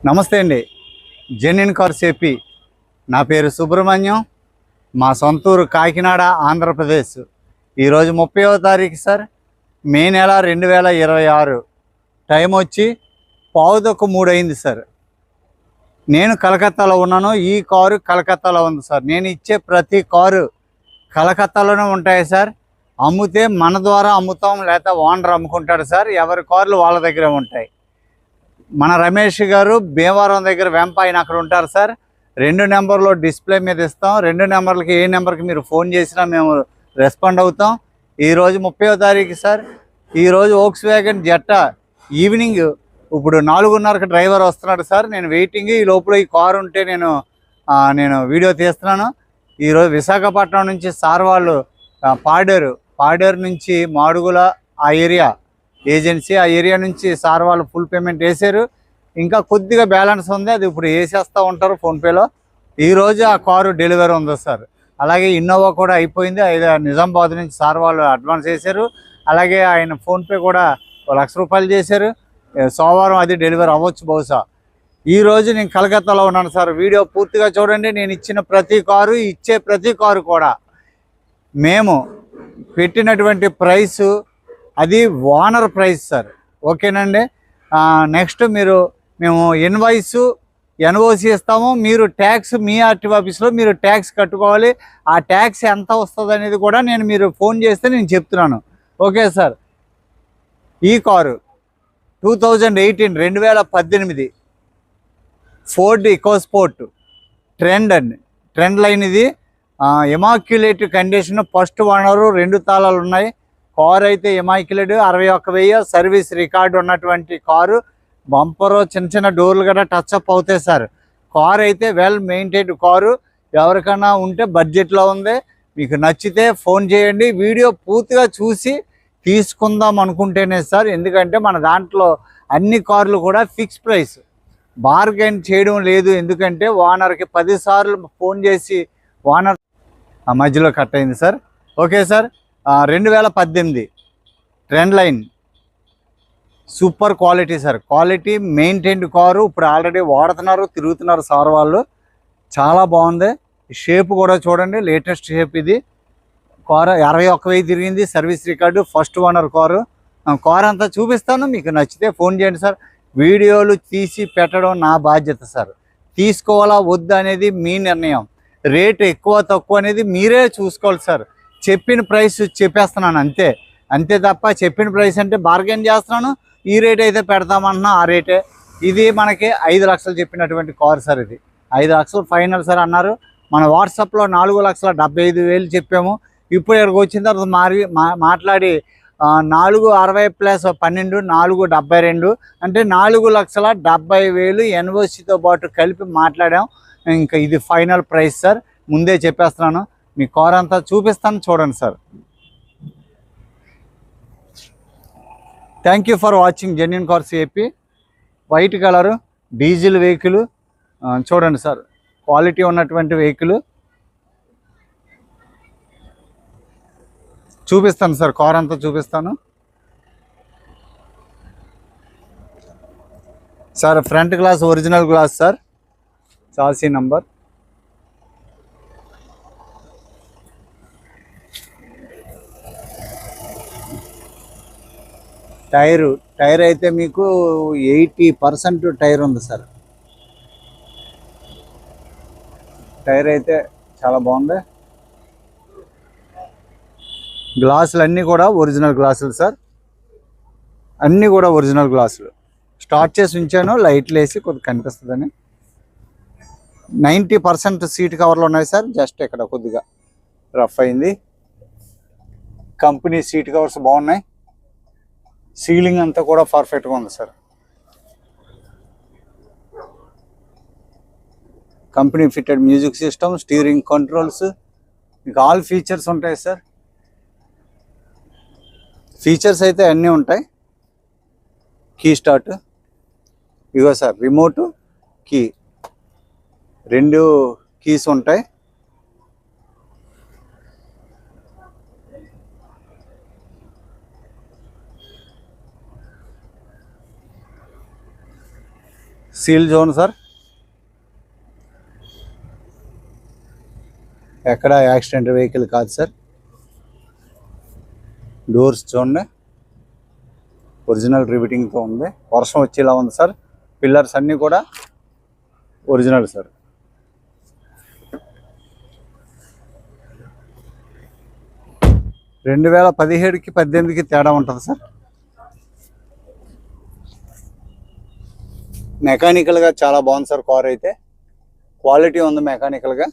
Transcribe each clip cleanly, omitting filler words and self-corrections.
నమస్తే అండి. Genuine cars AP. నా పేరు సుబ్రహ్మణ్యం. మా సొంతూరు కాకినాడ, ఆంధ్రప్రదేశ్. ఈరోజు 30వ తారీఖు సార్, మే నెల 2026. టైం వచ్చి 2:15 అయింది సార్. నేను కలకత్తాలో ఉన్నాను. ఈ కారు కలకత్తాలో ఉంది సార్. నేను ఇచ్చే ప్రతి కారు కలకత్తాలోనే ఉంటాయి సార్. అమ్మితే మన ద్వారా అమ్ముతాం, లేకపోతే ఓనర్ అమ్ముకుంటాడు సార్. ఎవరి కార్లు వాళ్ళ దగ్గరే ఉంటాయి. మన రమేష్ గారు భీమవరం దగ్గర వెంప ఆయన అక్కడ ఉంటారు సార్. 2 నెంబర్లో డిస్ప్లే మీద ఇస్తాం. 2 నెంబర్లకి ఏ నెంబర్కి మీరు ఫోన్ చేసినా మేము రెస్పాండ్ అవుతాం. ఈరోజు 30వ తారీఖు సార్. ఈరోజు వోక్స్వ్యాగన్ జెట్టా ఈవినింగ్ ఇప్పుడు 4:30కి డ్రైవర్ వస్తున్నాడు సార్. నేను వెయిటింగ్. ఈ లోపల ఈ కారు ఉంటే నేను వీడియో తీస్తున్నాను. ఈరోజు విశాఖపట్నం నుంచి సార్ వాళ్ళు పాడేరు నుంచి మాడుగుల ఆ ఏరియా ఏజెన్సీ, ఆ ఏరియా నుంచి సార్ వాళ్ళు ఫుల్ పేమెంట్ వేసారు. ఇంకా కొద్దిగా బ్యాలెన్స్ ఉంది, అది ఇప్పుడు వేసేస్తూ ఉంటారు ఫోన్పేలో. ఈరోజు ఆ కారు డెలివరీ ఉంది సార్. అలాగే ఇన్నోవా కూడా అయిపోయింది. నిజామాబాద్ నుంచి సార్ వాళ్ళు అడ్వాన్స్ వేశారు. అలాగే ఆయన ఫోన్పే కూడా ₹1,00,000 చేశారు. సోమవారం అది డెలివరీ అవ్వచ్చు బహుశా. ఈరోజు నేను కలకత్తాలో ఉన్నాను సార్. వీడియో పూర్తిగా చూడండి. నేను ఇచ్చిన ప్రతి కారు, ఇచ్చే ప్రతి కారు కూడా మేము పెట్టినటువంటి ప్రైసు అది ఓనర్ ప్రైస్ సార్. ఓకేనండి. నెక్స్ట్ మేము ఎన్ఓసి ఇస్తాము. మీరు ట్యాక్స్ మీ ఆర్టీ ఆఫీస్లో మీరు ట్యాక్స్ కట్టుకోవాలి. ఆ ట్యాక్స్ ఎంత వస్తుంది అనేది కూడా మీరు ఫోన్ చేస్తే నేను చెప్తున్నాను. Okay sir. ఈ car 2018 Ford EcoSport trend line. ఇది ఇమాక్యులేట్ కండిషన్, ఫస్ట్ ఓనరు, 2 తాళాలు ఉన్నాయి. కారు అయితే ఇమాక్యులేట్, 61,000 సర్వీస్ రికార్డు ఉన్నటువంటి కారు. బంపరు, చిన్న చిన్న డోర్లు కూడా టచ్ అప్ అవుతాయి సార్. కారు అయితే వెల్ మెయింటైన్డ్ కారు. ఎవరికైనా ఉంటే బడ్జెట్లో ఉంది, మీకు నచ్చితే ఫోన్ చేయండి. వీడియో పూర్తిగా చూసి తీసుకుందాం అనుకుంటేనే సార్. ఎందుకంటే మన దాంట్లో అన్ని కార్లు కూడా ఫిక్స్ ప్రైస్, బార్గెన్ చేయడం లేదు. ఎందుకంటే ఓనర్కి 10 సార్లు ఫోన్ చేసి ఓనర్ ఆ మధ్యలో కట్ అయింది sir. Okay sir. 2018 trend line super quality sir. Quality maintained car. ఇప్పుడు ఆల్రెడీ వాడుతున్నారు, తిరుగుతున్నారు సార్ వాళ్ళు. చాలా బాగుంది. షేప్ కూడా చూడండి, లేటెస్ట్ షేప్. ఇది కారు 61,000 తిరిగింది, service record, first owner car. Car అంతా చూపిస్తాను, మీకు నచ్చితే ఫోన్ చేయండి సార్. వీడియోలు తీసి పెట్టడం నా బాధ్యత సార్. తీసుకోవాలా వద్దు అనేది మీ నిర్ణయం. రేటు ఎక్కువ తక్కువ అనేది మీరే చూసుకోవాలి సార్. చెప్పిన ప్రైస్ చెప్పేస్తున్నాను అంతే తప్ప చెప్పిన ప్రైస్ అంటే బార్గెన్ చేస్తున్నాను. ఈ రేట్ అయితే పెడతామన్నా ఆ రేటే. ఇది మనకి 5 లక్షలు చెప్పినటువంటి కారు సార్. ఇది 5 లక్షలు ఫైనల్ సార్ అన్నారు. మన వాట్సాప్లో 4,75,000 చెప్పాము. ఇప్పుడు ఇక్కడికి వచ్చిన తర్వాత మాట్లాడి 460 ప్లస్ 12 472 అంటే 4,70,000 ఎన్ఓసితో పాటు కలిపి మాట్లాడాం. ఇంకా ఇది ఫైనల్ ప్రైస్ సార్. ముందే చెప్పేస్తున్నాను. మీ కార్ అంతా చూపిస్తాను, చూడండి sir. Thank you for watching genuine cars AP. White colour diesel vehicle. చూడండి సార్, క్వాలిటీ ఉన్నటువంటి వెహికల్ చూపిస్తాను సార్. కార్ అంతా చూపిస్తాను sir. Front glass original glass sir. Chassis number. Tyre అయితే మీకు 80% టైర్ ఉంది సార్. టైర్ అయితే చాలా బాగుంది. గ్లాసులు అన్నీ కూడా ఒరిజినల్ గ్లాసులు సార్. అన్నీ కూడా ఒరిజినల్ గ్లాసులు. స్టార్ట్ చేసి ఉంచాను, లైట్లు వేసి కొద్దిగా కనిపిస్తుందని. 90% సీట్ కవర్లు ఉన్నాయి సార్. జస్ట్ ఇక్కడ కొద్దిగా రఫ్ అయింది. కంపెనీ సీట్ కవర్స్ బాగున్నాయి. సీలింగ్ అంతా కూడా పర్ఫెక్ట్గా ఉంది sir. Company fitted music system, steering controls, మీకు ఆల్ ఫీచర్స్ ఉంటాయి సార్. ఫీచర్స్ అయితే అన్నీ ఉంటాయి. కీ స్టార్ట్, ఇగో సార్ రిమోటు, కీ, 2 కీస్ ఉంటాయి. సీల్ జోన్ సార్, ఎక్కడ యాక్సిడెంట్ వెహికల్ కాదు సార్. డోర్స్ చూడండి, ఒరిజినల్ రివిటింగ్తో ఉంది. వర్షం వచ్చేలా ఉంది సార్. పిల్లర్స్ అన్నీ కూడా ఒరిజినల్ సార్. రెండు 2017కి 18కి తేడా ఉంటుంది సార్. మెకానికల్గా చాలా బాగుంది సార్. కార్ అయితే క్వాలిటీ ఉంది మెకానికల్గా.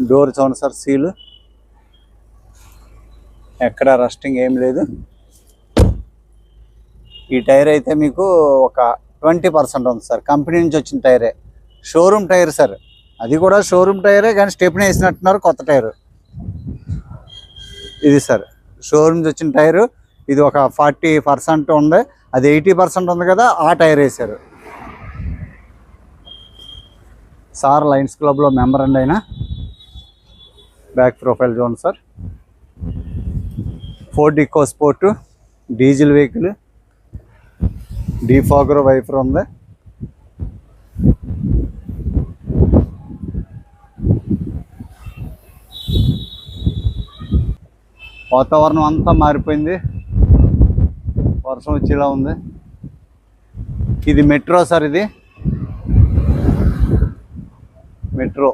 డోర్ చూడండి సార్, సీలు, ఎక్కడ రస్టింగ్ ఏం లేదు. ఈ టైర్ అయితే మీకు ఒక 20% ఉంది సార్. కంపెనీ నుంచి వచ్చిన టైరే, షోరూమ్ టైర్ సార్. అది కూడా షోరూమ్ టైరే, కానీ స్టెప్ని వేసినట్టున్నారు, కొత్త టైరు ఇది సార్. షోరూమ్ నుంచి వచ్చిన టైరు. ఇది ఒక 40% ఉంది, అది 80% ఉంది కదా, ఆ టైర్ వేసారు సార్. లయన్స్ క్లబ్లో మెంబర్ అండి ఆయన. బ్యాక్ ప్రొఫైల్ చూడండి sir. Ford EcoSport diesel vehicle, defogger wiper ఉంది. వాతావరణం అంతా మారిపోయింది, వర్షం వచ్చేలా ఉంది. ఇది మెట్రో సార్, ఇది మెట్రో.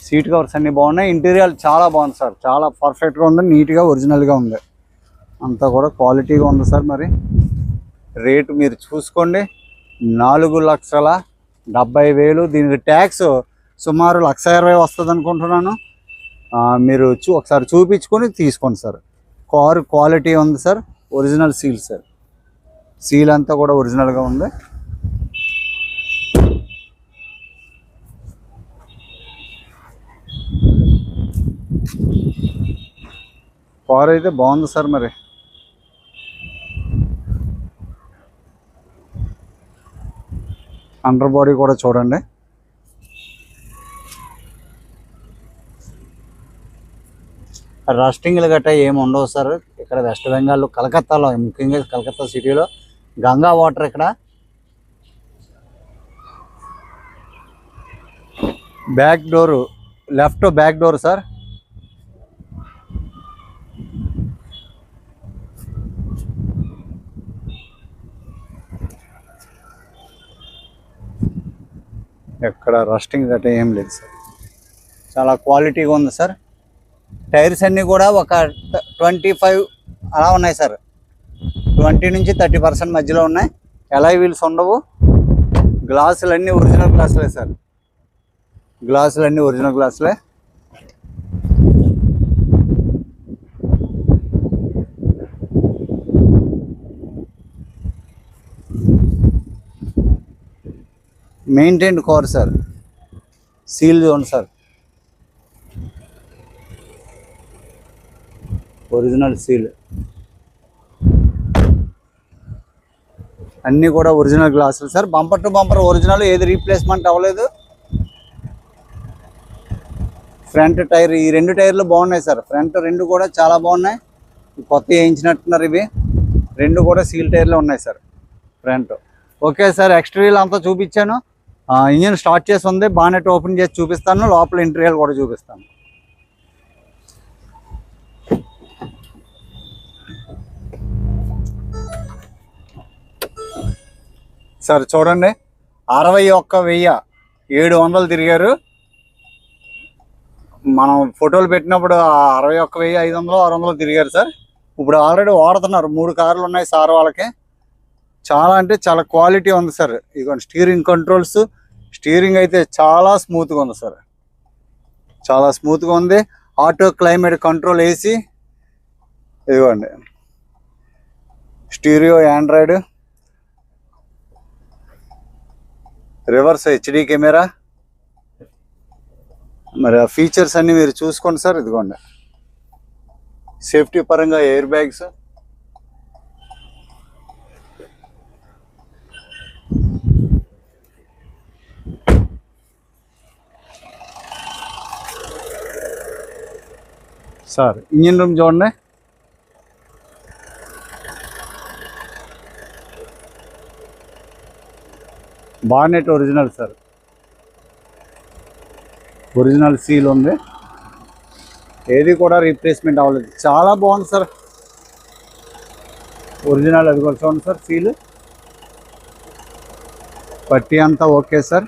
సీట్ కవర్స్ అన్నీ బాగున్నాయి. ఇంటీరియర్ చాలా బాగుంది సార్, చాలా పర్ఫెక్ట్గా ఉంది, నీట్గా ఒరిజినల్గా ఉంది, అంతా కూడా క్వాలిటీగా ఉంది సార్. మరి రేటు మీరు చూసుకోండి, 4,70,000. దీనికి ట్యాక్స్ సుమారు 1,20,000 వస్తుంది అనుకుంటున్నాను. మీరు ఒకసారి చూపించుకొని తీసుకోండి సార్. కారు క్వాలిటీ ఉంది sir, original seal sir. Seal అంతా కూడా ఒరిజినల్గా ఉంది. కారు అయితే బాగుంది సార్. మరి అండర్ బాడీ కూడా చూడండి. రస్టింగ్లు గట్టా ఏమి ఉండవు సార్. ఇక్కడ వెస్ట్ బెంగాల్ కలకత్తాలో, ముఖ్యంగా కలకత్తా సిటీలో గంగా వాటర్. ఇక్కడ back door, left back door sir. ఎక్కడ రస్టింగ్ గట్రా ఏం లేదు సార్, చాలా క్వాలిటీగా ఉంది సార్. టైర్స్ అన్నీ కూడా ఒక 25 అలా ఉన్నాయి సార్. 20 నుంచి 30% మధ్యలో ఉన్నాయి. ఎలాయ్ వీల్స్ ఉండవు. గ్లాసులు అన్నీ ఒరిజినల్ గ్లాసులే సార్. గ్లాసులు అన్నీ ఒరిజినల్ గ్లాసులే. Maintained car sir. సీల్ చూడండి సార్, ఒరిజినల్ సీల్. అన్నీ కూడా ఒరిజినల్ గ్లాసులు sir. Bumper to bumper original, ఏది రీప్లేస్మెంట్ అవ్వలేదు. ఫ్రంట్ టైర్, ఈ 2 టైర్లు బాగున్నాయి సార్. ఫ్రంట్ 2 కూడా చాలా బాగున్నాయి, కొత్త వేయించినట్టున్నారు. ఇవి 2 కూడా సీల్ టైర్లు ఉన్నాయి sir front. Okay sir, exterior అంతా చూపించాను. ఇంజిన్ స్టార్ట్ చేసి ఉంది. బానెట్ ఓపెన్ చేసి చూపిస్తాను, లోపల ఇంటీరియర్ కూడా చూపిస్తాను. సార్ చూడండి, 61,700 తిరిగారు. మనం ఫోటోలు పెట్టినప్పుడు 61,500 600 తిరిగారు సార్. ఇప్పుడు ఆల్రెడీ వాడుతున్నారు. 3 కార్లు ఉన్నాయి సార్ వాళ్ళకి. చాలా అంటే చాలా క్వాలిటీ ఉంది సార్. ఇదిగోండి స్టీరింగ్ కంట్రోల్స్. స్టీరింగ్ అయితే చాలా స్మూత్గా ఉంది సార్, చాలా స్మూత్గా ఉంది. ఆటో క్లైమేట్ కంట్రోల్ ఏసీ, ఇదిగోండి stereo Android, reverse HD camera. మరి ఆ ఫీచర్స్ అన్నీ మీరు చూసుకోండి సార్. ఇదిగోండి సేఫ్టీ పరంగా air bags, sir engine room చూడండి. Bonnet original sir, original seal ఉంది, ఏది కూడా రీప్లేస్మెంట్ అవ్వలేదు. చాలా బాగుంది సార్, ఒరిజినల్. అది కూడా చూడండి సార్, సీల్ పట్టి అంతా ఓకే సార్.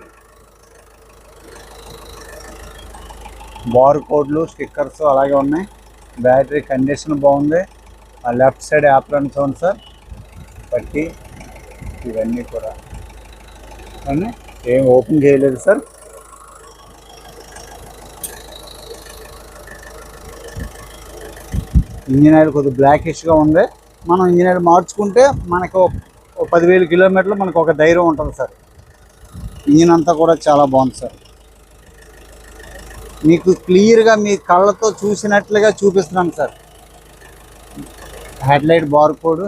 బార్ కోడ్లు స్టిక్కర్స్ అలాగే ఉన్నాయి. బ్యాటరీ కండిషన్ బాగుంది. ఆ లెఫ్ట్ సైడ్ యాప్రాన్ చూడండి సార్, పట్టి ఇవన్నీ కూడా అని ఏం ఓపెన్ చేయలేదు సార్. ఇంజిన్ ఆయిల్ కొద్దిగా బ్లాకిష్గా ఉంది. మనం ఇంజిన్ ఆయిల్ మార్చుకుంటే మనకు 10,000 కిలోమీటర్లు మనకు ఒక ధైర్యం ఉంటుంది సార్. ఇంజిన్ అంతా కూడా చాలా బాగుంది సార్. మీకు క్లియర్గా మీ కళ్ళతో చూసినట్లుగా చూపిస్తున్నాను sir. Headlight bar code,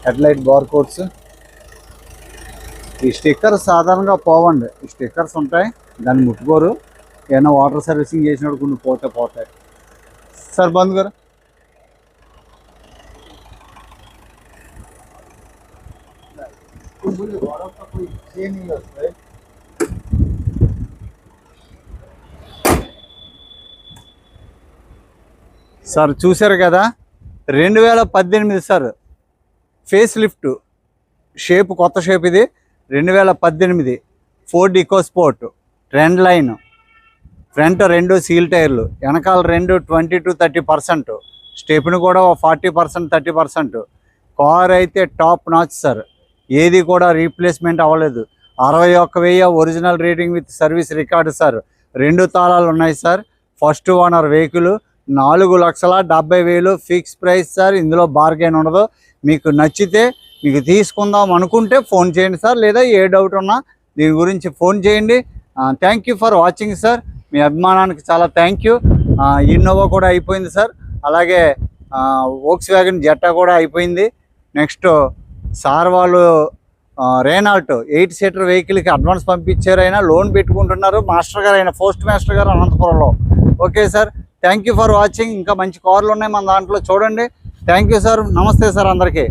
headlight bar codes. ఈ స్టిక్కర్స్ సాధారణంగా పోవండి, ఈ స్టిక్కర్స్ ఉంటాయి, దాన్ని ముట్టుకోరు. ఏమైనా వాటర్ సర్వీసింగ్ చేసినప్పుడు కొన్ని పోతాయి సార్. బంద్ గారు సార్ చూశారు కదా, 2018 సార్. ఫేస్ లిఫ్ట్ షేప్, కొత్త షేప్ ఇది. 2018 Ford EcoSport, trend line. Front 2 seal టైర్లు, వెనకాల 2 20-30%, స్టెప్ని కూడా 40% 30%. కార్ అయితే టాప్ నాచ్ సార్, ఏది కూడా రీప్లేస్మెంట్ అవ్వలేదు. 61,000 original rating with service record sir. 2 తాళాలు ఉన్నాయి sir. First owner vehicle. 4,70,000 fix price sir. ఇందులో బార్గెన్ ఉండదు. మీకు నచ్చితే మీకు తీసుకుందాం అనుకుంటే ఫోన్ చేయండి సార్, లేదా ఏ డౌట్ ఉన్నా దీని గురించి ఫోన్ చేయండి. Thank you for watching sir. మీ అభిమానానికి చాలా థ్యాంక్ యూ. ఇన్నోవా కూడా అయిపోయింది సార్, అలాగే వోక్స్ వ్యాగన్ జెట్టా కూడా అయిపోయింది. నెక్స్ట్ సార్ వాళ్ళు రేనాల్ట్ 8 సీటర్ వెహికల్కి అడ్వాన్స్ పంపించారు, అయినా లోన్ పెట్టుకుంటున్నారు. మాస్టర్ గారు అయినా పోస్ట్ మాస్టర్ గారు అనంతపురంలో. Okay sir, thank you for watching. ఇంకా మంచి కార్లు ఉన్నాయి మన దాంట్లో, చూడండి. Thank you sir. నమస్తే సార్ అందరికీ.